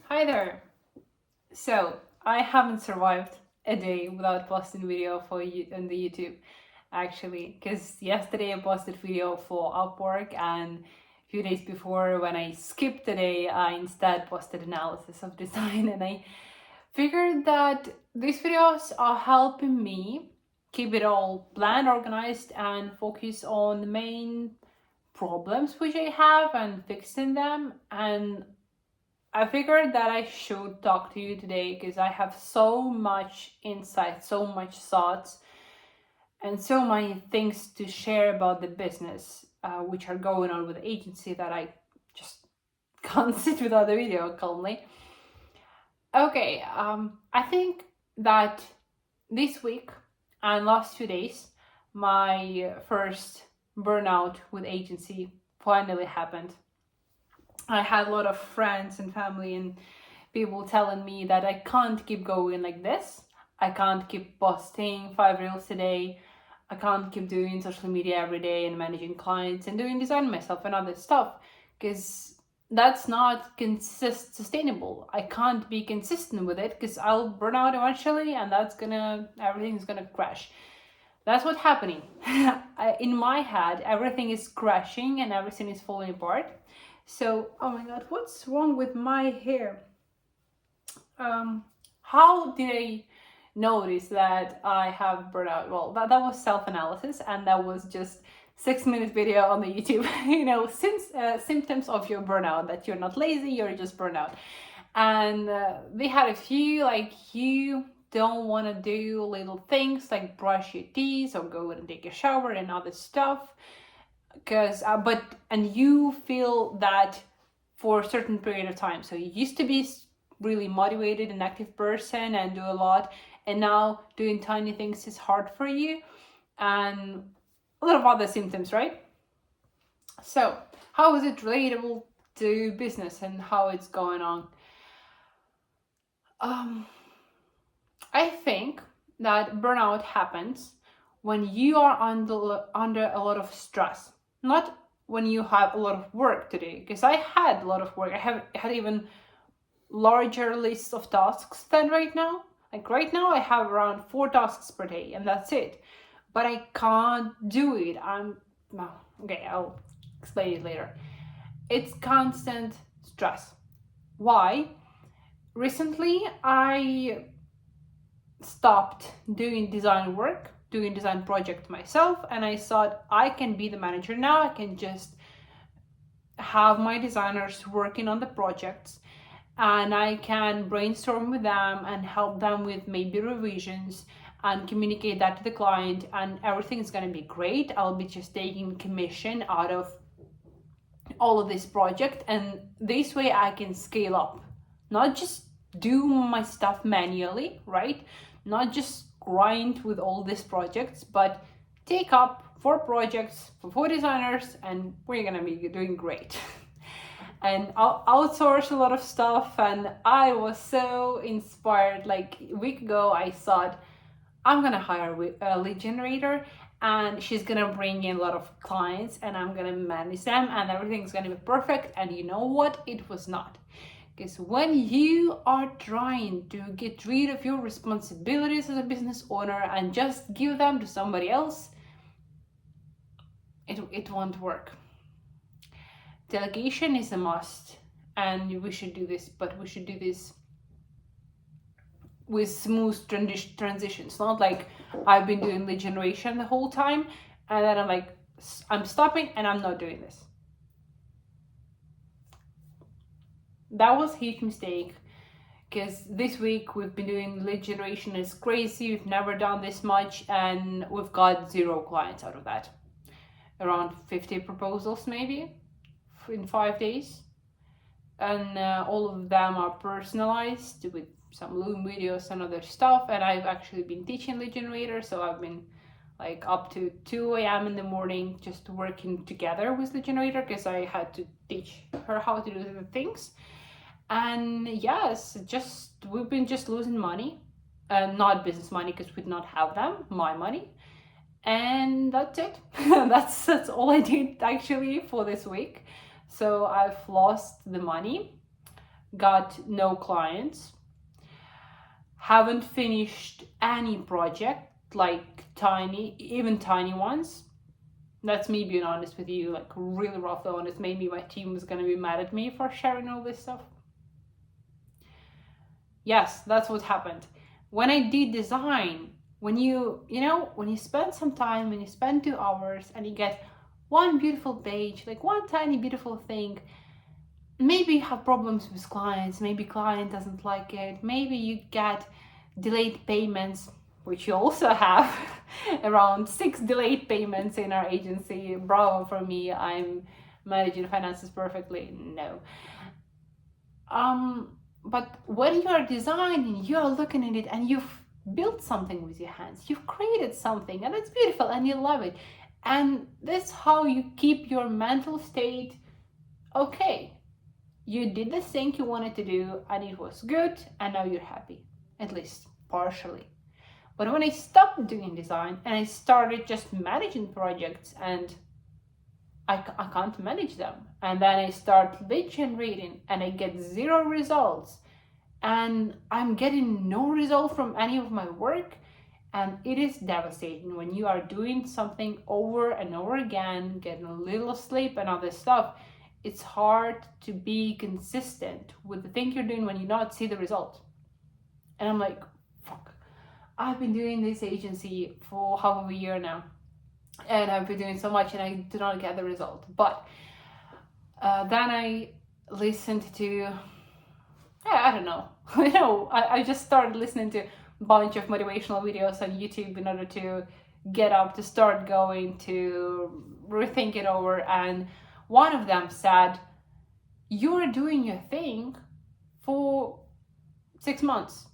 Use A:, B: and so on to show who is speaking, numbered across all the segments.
A: Hi there. So I haven't survived a day without posting video for you on the YouTube, actually, because yesterday I posted video for Upwork, and a few days before, when I skipped the day, I instead posted analysis of design, and I figured that these videos are helping me keep it all planned, organized, and focus on the main problems which I have and fixing them. And I figured that I should talk to you today because I have so much insight, so much thoughts, and so many things to share about the business, which are going on with the agency, that I just can't sit without the video calmly. Okay, I think that this week and last 2 days, my first burnout with agency finally happened. I had a lot of friends and family and people telling me that I can't keep going like this. I can't keep posting 5 reels a day. I can't keep doing social media every day and managing clients and doing design myself and other stuff, because that's not sustainable. I can't be consistent with it because I'll burn out eventually, and everything's gonna crash. That's what's happening. In my head, everything is crashing and everything is falling apart. So, oh my god, what's wrong with my hair? How did I notice that I have burnout? Well, that was self-analysis, and that was just 6 minute video on the YouTube. Symptoms of your burnout, that you're not lazy, you're just burnout. And they had a few, like, you don't want to do little things like brush your teeth or go and take a shower and other stuff, because and you feel that for a certain period of time. So you used to be really motivated and active person and do a lot, and now doing tiny things is hard for you, and a lot of other symptoms, right? So how is it relatable to business and how it's going on? I think that burnout happens when you are under a lot of stress, not when you have a lot of work to do. Because I had a lot of work. I had even larger lists of tasks than right now. Like right now, I have around 4 tasks per day, and that's it. But I can't do it. Okay, I'll explain it later. It's constant stress. Why? Recently, I stopped doing design work, doing design project myself, and I thought I can be the manager now. I can just have my designers working on the projects, and I can brainstorm with them and help them with maybe revisions and communicate that to the client, and everything is going to be great. I'll be just taking commission out of all of this project, and this way I can scale up, not just do my stuff manually, right? Not just grind with all these projects, but take up 4 projects for 4 designers, and we're gonna be doing great. And I'll outsource a lot of stuff, and I was so inspired. Like a week ago, I thought I'm gonna hire a lead generator, and she's gonna bring in a lot of clients, and I'm gonna manage them, and everything's gonna be perfect. And you know what? It was not. Because when you are trying to get rid of your responsibilities as a business owner and just give them to somebody else, it won't work. Delegation is a must, and we should do this, but we should do this with smooth transitions. Not like I've been doing lead generation the whole time, and then I'm stopping and I'm not doing this. That was a huge mistake, because this week we've been doing lead generation is crazy. We've never done this much, and we've got 0 clients out of that. Around 50 proposals maybe in 5 days, and all of them are personalized with some Loom videos and other stuff. And I've actually been teaching lead generator, so I've been like up to 2 a.m. in the morning just working together with the generator, because I had to teach her how to do the things. And yes, we've been just losing money, not business money, because we did not have them, my money. And that's it. that's all I did actually for this week. So I've lost the money. got no clients, haven't finished any project, like even tiny ones. That's me being honest with you, like really roughly honest. Maybe my team was gonna be mad at me for sharing all this stuff. Yes, that's what happened. When I did design, when you spend some time, when you spend 2 hours and you get one beautiful page, like one tiny beautiful thing, maybe you have problems with clients, maybe client doesn't like it, maybe you get delayed payments, which you also have around 6 delayed payments in our agency. Bravo for me, I'm managing finances perfectly. No. But when you are designing, you are looking at it and you've built something with your hands, you've created something, and it's beautiful and you love it. And that's how you keep your mental state okay. You did the thing you wanted to do and it was good, and now you're happy, at least partially. But when I stopped doing design and I started just managing projects, and I can't manage them, and then I start lead generating and I get 0 results, and I'm getting no result from any of my work, and it is devastating when you are doing something over and over again, getting a little sleep and all this stuff. It's hard to be consistent with the thing you're doing when you not see the result. And I'm like, fuck, I've been doing this agency for half of a year now, and I've been doing so much and I do not get the result. But then I listened to, I don't know, I just started listening to a bunch of motivational videos on YouTube in order to get up, to start going, to rethink it over. And one of them said, you're doing your thing for 6 months.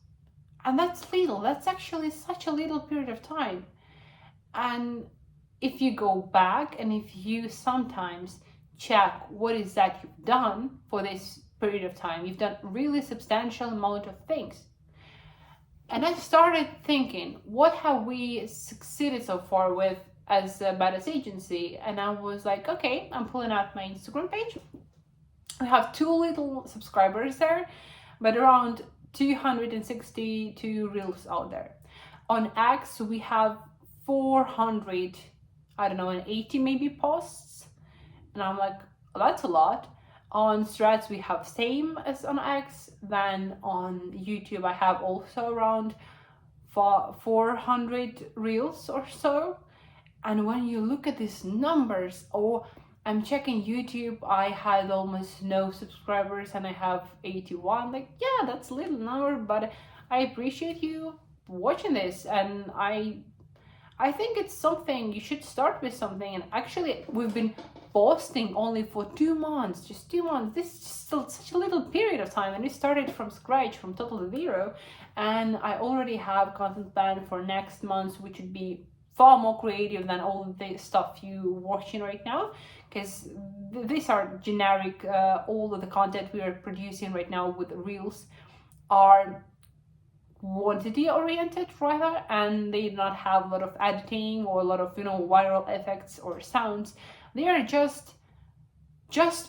A: And that's little. That's actually such a little period of time. And if you go back and if you sometimes check what is that you've done for this period of time, you've done really substantial amount of things. And I started thinking, what have we succeeded so far with as a Badass agency? And I was like, okay, I'm pulling out my Instagram page. We have 2 little subscribers there, but around 262 reels out there. On X, we have 400, I don't know, 80 maybe posts. And I'm like, that's a lot. On Threads, we have same as on X. Then on YouTube, I have also around 400 reels or so. And when you look at these numbers, or I'm checking YouTube, I had almost no subscribers and I have 81. Like, yeah, that's a little number, but I appreciate you watching this. And I think it's something, you should start with something. And actually, we've been posting only for 2 months, just 2 months. This is just still such a little period of time, and we started from scratch, from total zero. And I already have content plan for next month, which would be far more creative than all the stuff you watching right now, because these are generic. All of the content we are producing right now with reels are quantity oriented rather, and they do not have a lot of editing or a lot of viral effects or sounds. They are just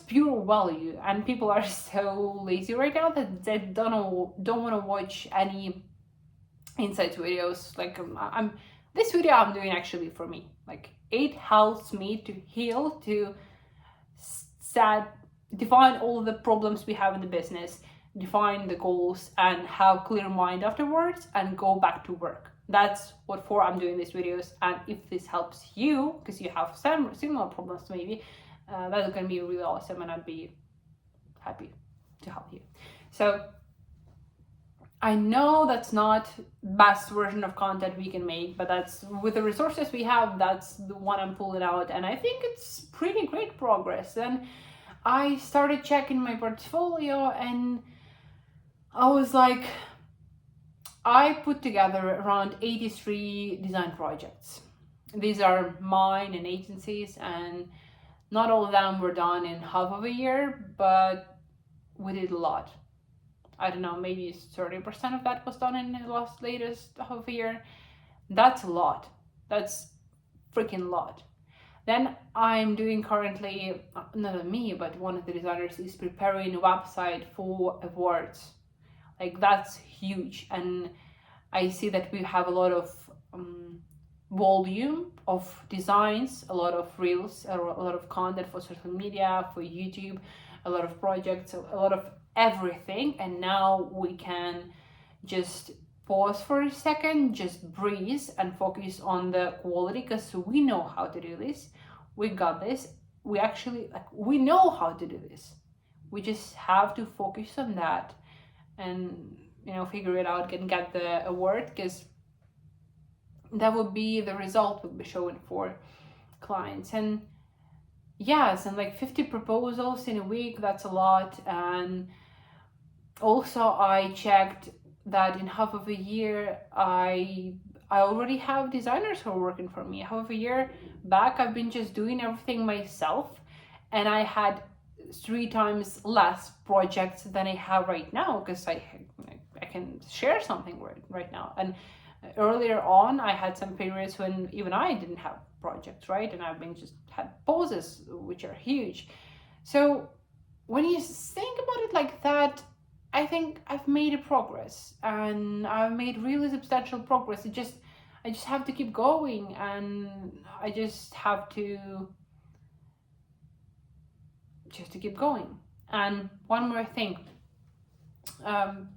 A: pure value, and people are so lazy right now that they don't want to watch any insights videos. Like this video I'm doing actually for me. Like, it helps me to heal, to define all the problems we have in the business, define the goals, and have clear mind afterwards, and go back to work. That's what for I'm doing these videos. And if this helps you, because you have some similar problems maybe, that's gonna be really awesome, and I'd be happy to help you. So I know that's not best version of content we can make, but that's, with the resources we have, that's the one I'm pulling out, and I think it's pretty great progress. And I started checking my portfolio, and I was like, I put together around 83 design projects. These are mine and agencies, and not all of them were done in half of a year, but we did a lot. I don't know, maybe 30% of that was done in the latest half a year. That's a lot. That's freaking lot. Then I'm doing currently, not me, but one of the designers is preparing a website for awards. Like that's huge, and I see that we have a lot of volume of designs, a lot of reels, a lot of content for social media, for YouTube, a lot of projects, a lot of everything. And now we can just pause for a second, just breathe and focus on the quality, because we know how to do this. We got this. We actually, like, we know how to do this. We just have to focus on that and, you know, figure it out and get the award, because that would be the result we'll be showing for clients. And yes, and like 50 proposals in a week, that's a lot. And also I checked that in half of a year I already have designers who are working for me. Half of a year back I've been just doing everything myself, and I had 3 times less projects than I have right now, because I can share something right now. And earlier on I had some periods when even I didn't have projects, right? And I've been just had pauses, which are huge. So when you think about it like that, I think I've made a progress, and I've made really substantial progress. I just have to keep going, and I just have to keep going. And one more thing,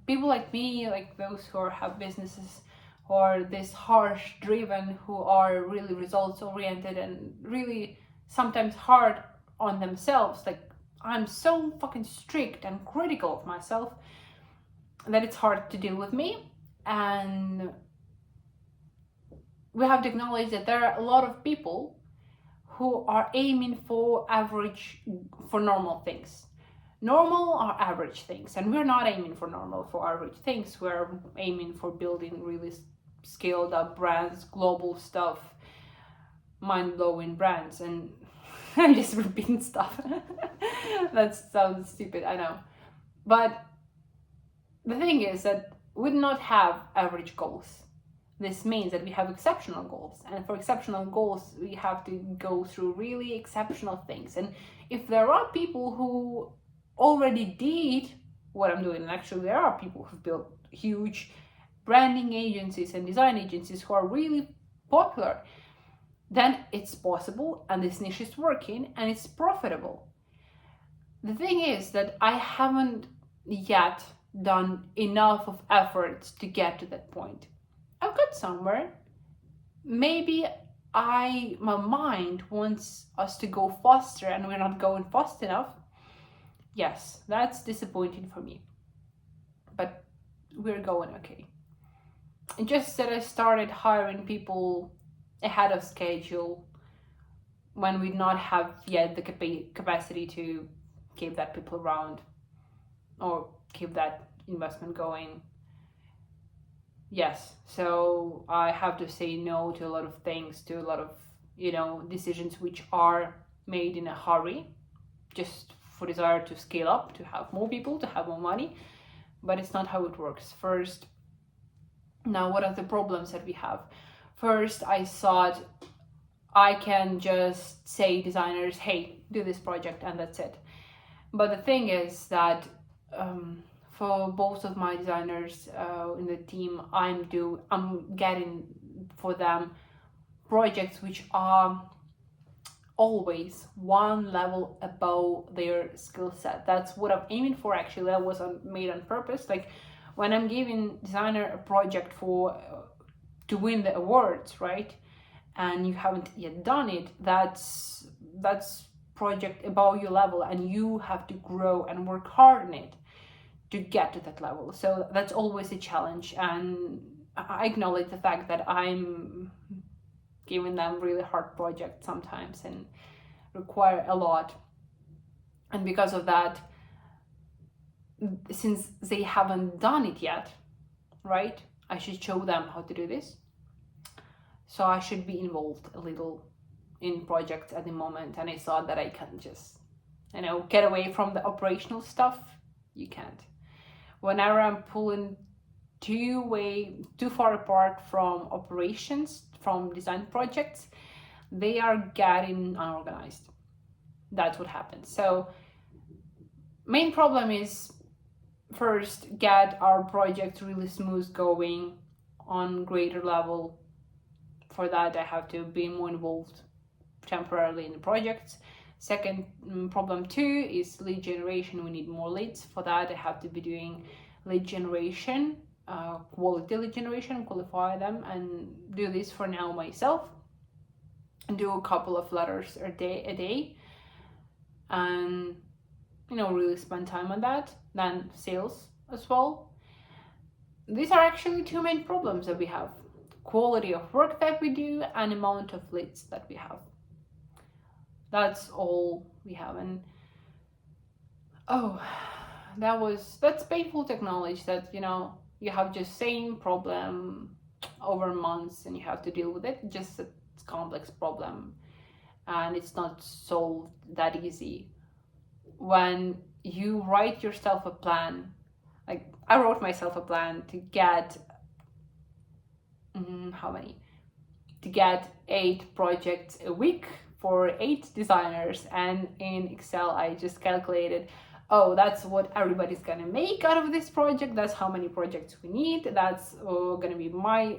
A: people like me, like those who have businesses who are this harsh driven, who are really results oriented and really sometimes hard on themselves, like I'm so fucking strict and critical of myself that it's hard to deal with me. And we have to acknowledge that there are a lot of people who are aiming for normal things. Normal or average things. And we're not aiming for normal, for average things. We're aiming for building really scaled up brands, global stuff, mind-blowing brands. And I'm just repeating stuff. That sounds stupid, I know. But the thing is that we do not have average goals. This means that we have exceptional goals. And for exceptional goals, we have to go through really exceptional things. And if there are people who already did what I'm doing, and actually there are people who've built huge branding agencies and design agencies who are really popular, then it's possible, and this niche is working and it's profitable. The thing is that I haven't yet done enough of efforts to get to that point. I've got somewhere. Maybe my mind wants us to go faster and we're not going fast enough. Yes, that's disappointing for me. But we're going okay. And just that I started hiring people ahead of schedule when we not have yet the capacity to keep that people around or keep that investment going. Yes, so I have to say no to a lot of things, to a lot of, decisions which are made in a hurry, just for desire to scale up, to have more people, to have more money. But it's not how it works. First, now what are the problems that we have? First, I thought I can just say designers, hey, do this project and that's it. But the thing is that for both of my designers in the team, I'm getting for them projects which are always one level above their skill set. That's what I'm aiming for. Actually, that was made on purpose. Like when I'm giving designer a project for to win the awards, right? And you haven't yet done it, that's project above your level, and you have to grow and work hard on it to get to that level. So that's always a challenge, and I acknowledge the fact that I'm giving them really hard projects sometimes and require a lot. And because of that, since they haven't done it yet, right, I should show them how to do this. So I should be involved a little in projects at the moment, and I thought that I can just, get away from the operational stuff. You can't. Whenever I'm pulling too far apart from operations, from design projects, they are getting unorganized. That's what happens. So main problem is, first, get our project really smooth going on greater level. For that, I have to be more involved temporarily in the projects. Second, problem 2 is lead generation. We need more leads. For that, I have to be doing lead generation, quality lead generation, qualify them, and do this for now myself, and do a couple of letters a day, and really spend time on that. Then sales as well. These are actually 2 main problems that we have: quality of work that we do and amount of leads that we have. That's all we have. And that's painful to acknowledge that you have just same problem over months and you have to deal with it. Just a complex problem, and it's not solved that easy. When you write yourself a plan, like I wrote myself a plan to get to get 8 projects a week for 8 designers, and in Excel I just calculated, that's what everybody's gonna make out of this project, that's how many projects we need, that's gonna be my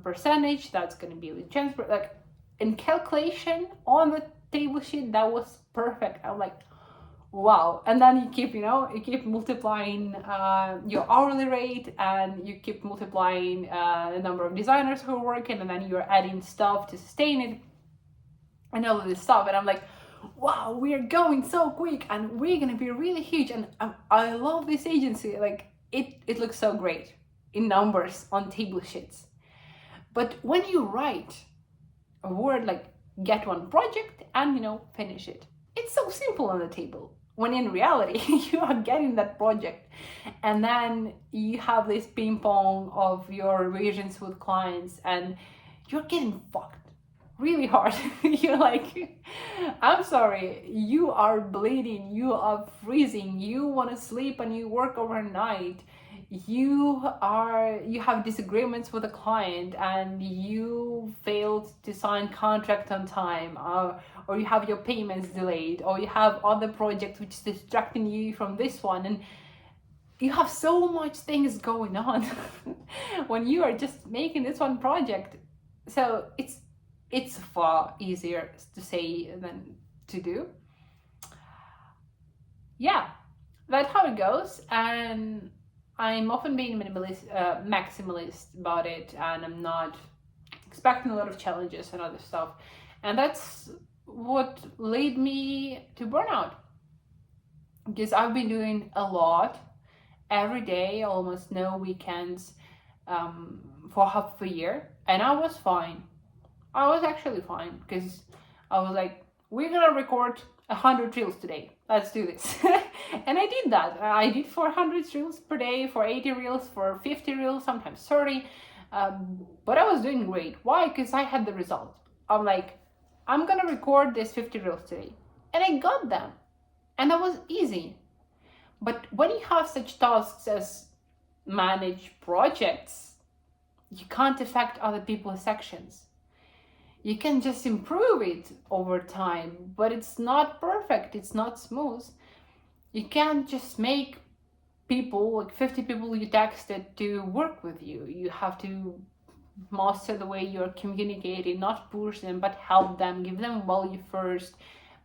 A: percentage, that's gonna be the chance. Like, in calculation on the table sheet, that was perfect. I'm like, wow. And then you keep multiplying your hourly rate, and you keep multiplying the number of designers who are working, and then you're adding stuff to sustain it and all of this stuff. And I'm like, wow, we are going so quick and we're gonna be really huge. And I love this agency. Like, it looks so great in numbers on table sheets. But when you write a word like get 1 project and finish it, it's so simple on the table, when in reality you are getting that project, and then you have this ping pong of your revisions with clients, and you're getting fucked really hard. You're like, I'm sorry, you are bleeding, you are freezing, you want to sleep and you work overnight, you have disagreements with a client and you failed to sign contract on time, or you have your payments delayed, or you have other projects which is distracting you from this one, and you have so much things going on when you are just making this one project. So it's far easier to say than to do. Yeah, that's how it goes. And I'm often being maximalist about it, and I'm not expecting a lot of challenges and other stuff. And that's what led me to burnout, because I've been doing a lot every day, almost no weekends, for half a year, and I was fine. I was actually fine, because I was like, we're gonna record 100 reels today, let's do this. And I did that. I did 400 reels per day, for 80 reels, for 50 reels, sometimes 30. But I was doing great. Why? Because I had the result. I'm like, I'm gonna record this 50 reels today, and I got them, and that was easy. But when you have such tasks as manage projects, you can't affect other people's sections. You can just improve it over time, but it's not perfect, it's not smooth. You can't just make people, like 50 people you texted, to work with you. You have to master the way you're communicating, not push them, but help them, give them value first,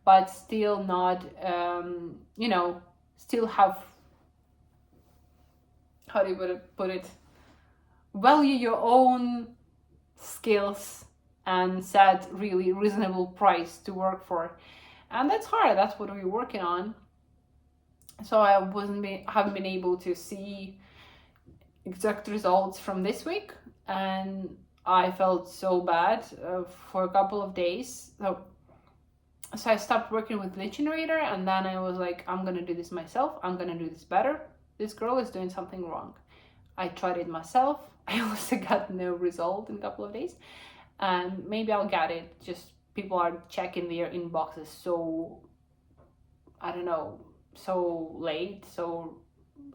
A: but still not, still have, how do you put it, value your own skills and set really reasonable price to work for. And that's hard. That's what we're working on. So I haven't been able to see exact results from this week, and I felt so bad for a couple of days. So I stopped working with lead generator, and then I was like, I'm gonna do this myself. I'm gonna do this better. This girl is doing something wrong. I tried it myself. I also got no result in a couple of days. And maybe I'll get it. Just people are checking their inboxes so, I don't know, so late, so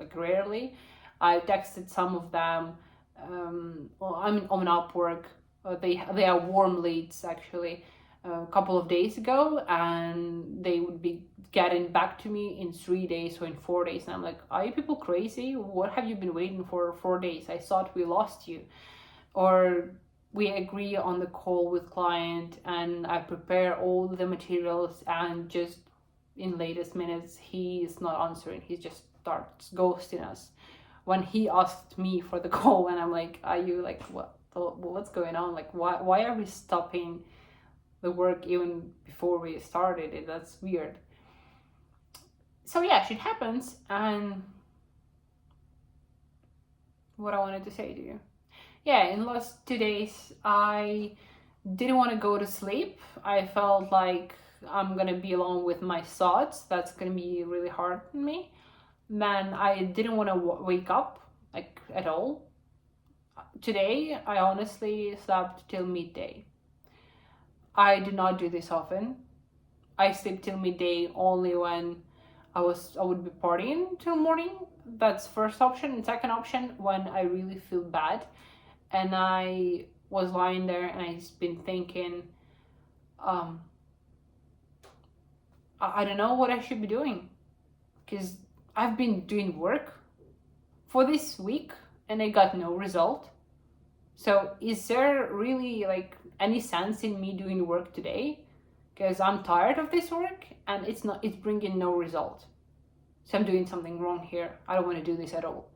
A: like rarely. I texted some of them. I'm on Upwork. They are warm leads actually. a couple of days ago, and they would be getting back to me in 3 days or in 4 days. And I'm like, are you people crazy? What have you been waiting for 4 days? I thought we lost you. Or we agree on the call with client and I prepare all the materials, and just in latest minutes he is not answering. He just starts ghosting us when he asked me for the call, and I'm like, are you like, what's going on? Like, why are we stopping the work even before we started it? That's weird. So yeah, shit happens. And what I wanted to say to you, yeah, in the last 2 days I didn't want to go to sleep. I felt like I'm gonna be alone with my thoughts. That's gonna be really hard on me. Man, I didn't want to wake up like at all. Today I honestly slept till midday. I do not do this often. I sleep till midday only when I would be partying till morning. That's first option. And second option, when I really feel bad and I was lying there and I've been thinking, I don't know what I should be doing, because I've been doing work for this week and I got no result. So is there really like any sense in me doing work today? Because I'm tired of this work and it's bringing no result. So I'm doing something wrong here. I don't want to do this at all.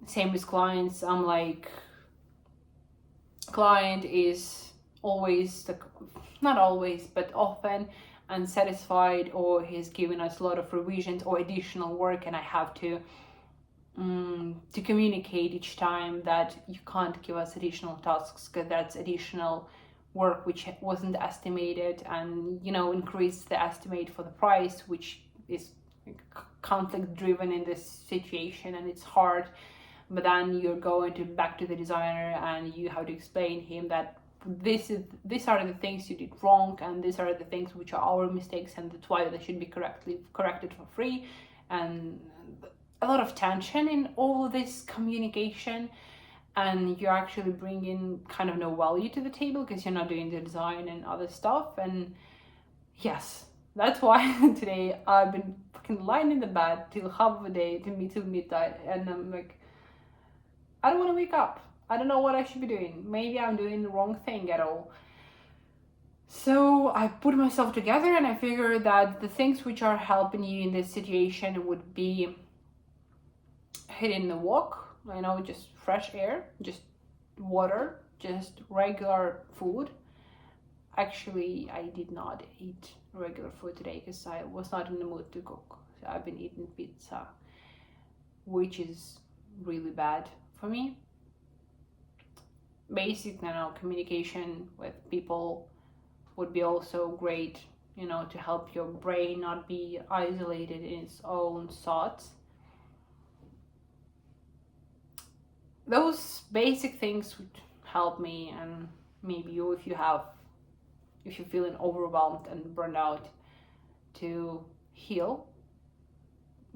A: Same with clients. I'm like, client is always, not always, but often unsatisfied, or he's giving us a lot of revisions or additional work, and I have to communicate each time that you can't give us additional tasks because that's additional work which wasn't estimated, and increase the estimate for the price, which is conflict driven in this situation, and it's hard. But then you're going back to the designer and you have to explain him that these are the things you did wrong, and these are the things which are our mistakes, and that's why they should be corrected for free. And a lot of tension in all of this communication, and you're actually bringing kind of no value to the table because you're not doing the design and other stuff. And yes, that's why today I've been fucking lying in the bed till half of the day, till midnight, and I'm like, I don't want to wake up. I don't know what I should be doing. Maybe I'm doing the wrong thing at all. So I put myself together and I figured that the things which are helping you in this situation would be hitting the walk, just fresh air, just water, just regular food. Actually, I did not eat regular food today because I was not in the mood to cook. So I've been eating pizza, which is really bad for me. Basic, communication with people would be also great, to help your brain not be isolated in its own thoughts. Those basic things would help me, and maybe you, if you're feeling overwhelmed and burned out, to heal.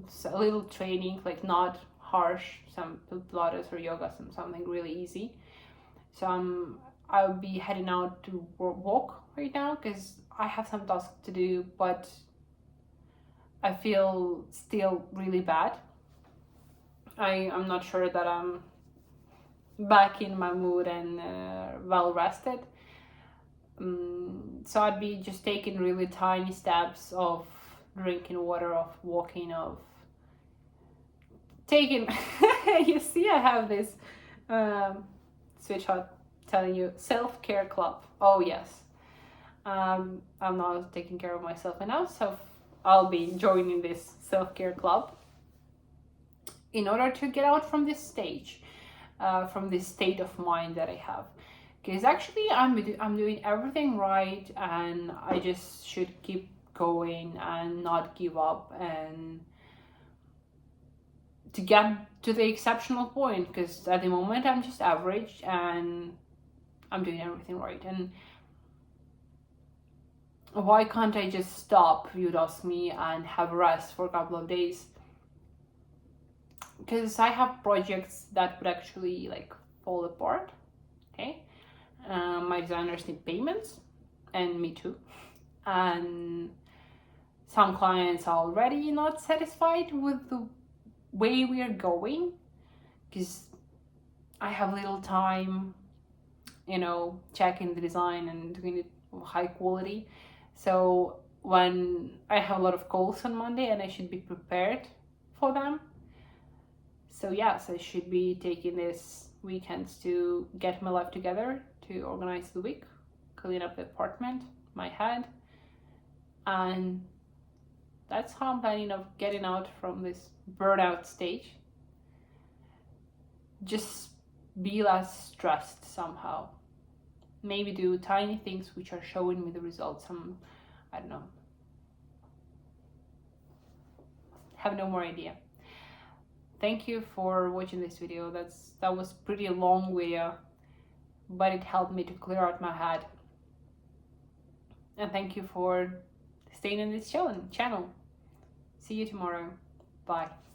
A: It's a little training, like not harsh, some Pilates or yoga, something really easy. So I'll be heading out to walk right now because I have some tasks to do, but I feel still really bad. I'm not sure that I'm back in my mood and well rested. So I'd be just taking really tiny steps of drinking water, of walking, of taking you see I have this switchshot telling you self-care club. Oh yes, I'm not taking care of myself enough, so I'll be joining this self-care club in order to get out from this stage, from this state of mind that I have. Because actually I'm doing everything right, and I just should keep going and not give up, and to get to the exceptional point, because at the moment I'm just average and I'm doing everything right. And why can't I just stop, you'd ask me, and have rest for a couple of days? Because I have projects that would actually fall apart. Okay, my designers need payments, and me too. And some clients are already not satisfied with the way we are going because I have little time, checking the design and doing it high quality. So when I have a lot of calls on Monday and I should be prepared for them. So yes, I should be taking this weekends to get my life together, to organize the week, clean up the apartment, my head, and that's how I'm planning of getting out from this burnout stage. Just be less stressed somehow. Maybe do tiny things which are showing me the results. I don't know. Have no more idea. Thank you for watching this video. That was pretty long video, but it helped me to clear out my head. And thank you for staying in this channel. See you tomorrow. Bye.